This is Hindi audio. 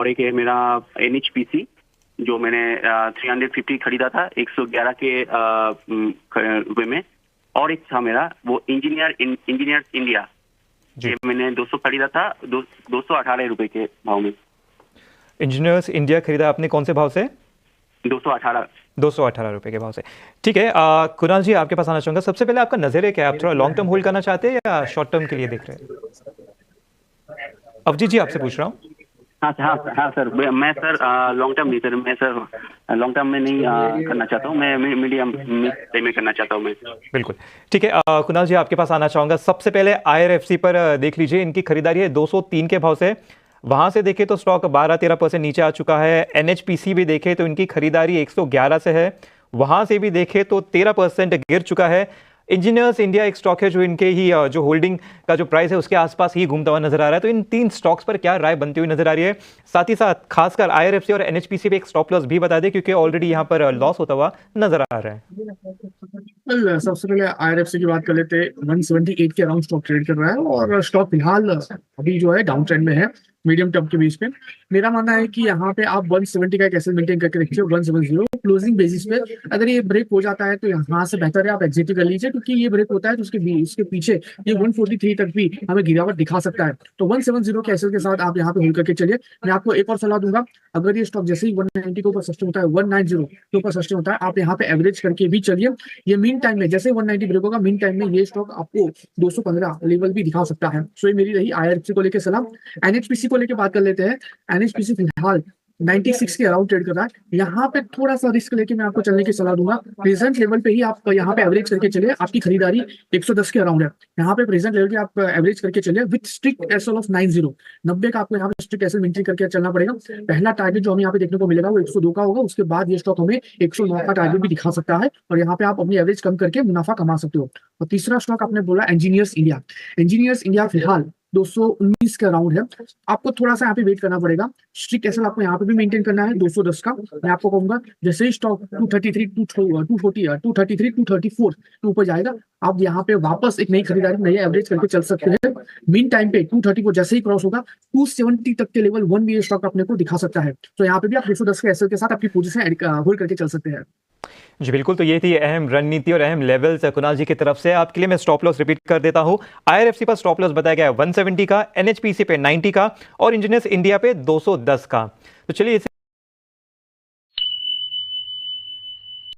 और एक है मेरा NHPC जो मैंने 350 खरीदा था 111 के रुपए में। और एक था मेरा वो इंजीनियर इंडिया ये मैंने 200 खरीदा था 218 रुपए के भाव में। इंजीनियर्स इंडिया खरीदा आपने कौन से भाव से? 218 रुपए के भाव से। ठीक है, कुणाल जी आपके पास आना चाहूंगा। सबसे पहले आपका नजरिया क्या है, आप थोड़ा लॉन्ग टर्म होल्ड करना चाहते हैं या शॉर्ट टर्म के लिए देख रहे हैं? अवजीत जी आपसे पूछ रहा हूँ। हाँ सर, मैं सर लॉन्ग टर्म नहीं सर, मैं सर लॉन्ग टर्म में नहीं करना चाहता हूँ, मैं मीडियम में करना चाहता हूँ मैं। बिल्कुल ठीक है, कुणाल जी आपके पास आना चाहूंगा। सबसे पहले IRFC पर देख लीजिए, इनकी खरीदारी है 203 के भाव से। वहां से देखें तो स्टॉक 12-13% नीचे आ चुका है। NHPC भी देखें तो इनकी खरीदारी 111 से है, वहां से भी देखें तो 13% गिर चुका है। इंजीनियर्स इंडिया एक स्टॉक है जो इनके ही जो होल्डिंग का जो प्राइस है उसके आसपास ही घूमता हुआ नजर आ रहा है। तो इन 3 स्टॉक्स पर क्या राय बनती हुई नजर आ रही है? साथ ही साथ खासकर IRFC और NHPC पे एक स्टॉप लॉस भी बता दें, क्योंकि ऑलरेडी यहाँ पर लॉस होता हुआ नजर आ रहा है। सबसे पहले IRFC की बात कर लेते हैं। 178 के अराउंड स्टॉक ट्रेड कर रहा है और स्टॉक फिलहाल अभी जो है डाउन ट्रेंड में है मीडियम टर्म के बीच पे। मेरा मानना है कि यहाँ पे आप 170 का एक एसेट मेंटेन करके रखिए। 170 क्लोजिंग बेसिस पे अगर ये ब्रेक हो जाता है तो यहाँ से बेहतर है आप एग्जिट कर लीजिए, क्योंकि ये ब्रेक होता है तो उसके पीछे ये 143 तक भी हमें गिरावट दिखा सकता है। तो 170 के एसेट के साथ आप यहाँ पे होल्ड करके चलिए। मैं आपको एक और सलाह दूंगा, अगर ये स्टॉक जैसे ही 190 के ऊपर सस्टेन होता है, 190 के ऊपर सस्टेन होता है, आप यहाँ पे एवरेज करके भी चलिए। ये मीन टाइम में जैसे 190 ब्रेक होगा, मीन टाइम में ये स्टॉक आपको 215 लेवल भी दिखा सकता है। सो ये मेरी रही IRFC को लेकर सलाह। NHPC को लेकर बात कर लेते हैं। NHPC फिलहाल 96 के अराउंड ट्रेड कर रहा है। यहाँ पे थोड़ा सा रिस्क लेके मैं आपको चलने की सलाह दूंगा। प्रेजेंट लेवल पे ही आप यहाँ पे एवरेज करके चलिए। आपकी खरीदारी 110 के अराउंड है। यहाँ पे प्रेजेंट लेवल पे आप एवरेज करके चलिए विद स्ट्रिक्ट एसएल ऑफ 90 का आपको यहाँ पे स्ट्रिक्ट एसएल मेंटेन करके चलना पड़ेगा। पहला टारगेट जो हमें यहाँ पे देखने को मिलेगा वो 102 का होगा। उसके बाद ये स्टॉक हमें 109 का टारगेट भी दिखा सकता है और यहाँ पे आप अपनी एवरेज कम करके मुनाफा कमा सकते हो। और तीसरा स्टॉक आपने बोला इंजीनियर्स इंडिया। इंजीनियर्स इंडिया फिलहाल 219 का राउंड है। आपको थोड़ा सा यहाँ पे वेट करना पड़ेगा। स्ट्रिक्ट एसएल आपको यहाँ पे भी मेंटेन करना है 210 का। मैं आपको कहूंगा जैसे ही स्टॉक 233 234 के ऊपर जाएगा, आप यहाँ पे वापस एक नई खरीदारी नई एवरेज करके चल सकते हैं। मीन टाइम पे 234 जैसे ही क्रॉस होगा 270 तक के लेवल 1 भी स्टॉक अपने को दिखा सकता है। तो यहाँ पे भी आप 210 के एसएल के साथ आपकी पोजीशन होल्ड करके चल सकते हैं। जी बिल्कुल, तो ये थी अहम रणनीति और अहम लेवल्स कुणाल जी की तरफ से। आपके लिए मैं स्टॉप लॉस रिपीट कर देता हूं। IRFC पर स्टॉप लॉस बताया गया है 170 का, NHPC पे 90 का और इंजीनियर्स इंडिया पे 210 का। तो चलिए